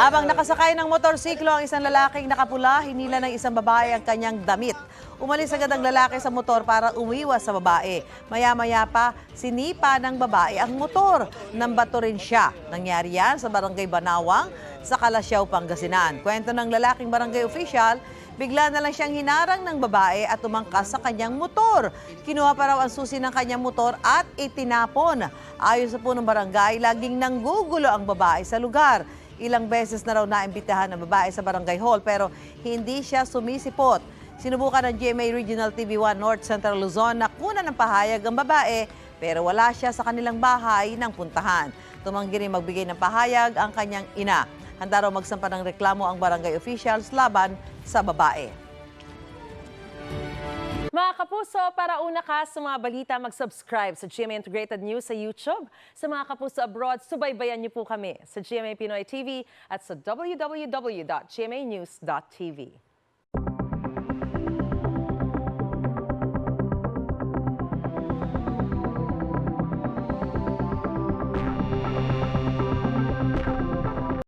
Habang nakasakay ng motorsiklo ang isang lalaking nakapula, hinila ng isang babae ang kanyang damit. Umalis agad ang lalaki sa motor para umiwas sa babae. Maya-maya pa, sinipa ng babae ang motor. Nambato rin siya. Nangyari yan sa Barangay Banawang sa Calasiao, Pangasinan. Kwento ng lalaking barangay official, bigla na lang siyang hinarang ng babae at tumangkas sa kanyang motor. Kinuha pa raw ang susi ng kanyang motor at itinapon. Ayon sa punong barangay, laging nanggugulo ang babae sa lugar. Ilang beses na raw naimbitahan ng babae sa barangay hall pero hindi siya sumisipot. Sinubukan ng GMA Regional TV1 North Central Luzon na kunan ng pahayag ang babae pero wala siya sa kanilang bahay ng puntahan. Tumanggi rin magbigay ng pahayag ang kanyang ina. Handa raw magsampa ng reklamo ang barangay officials laban sa babae. Mga kapuso, para una ka sa mga balita, mag-subscribe sa GMA Integrated News sa YouTube. Sa mga kapuso abroad, subaybayan niyo po kami sa GMA Pinoy TV at sa www.gmanews.tv.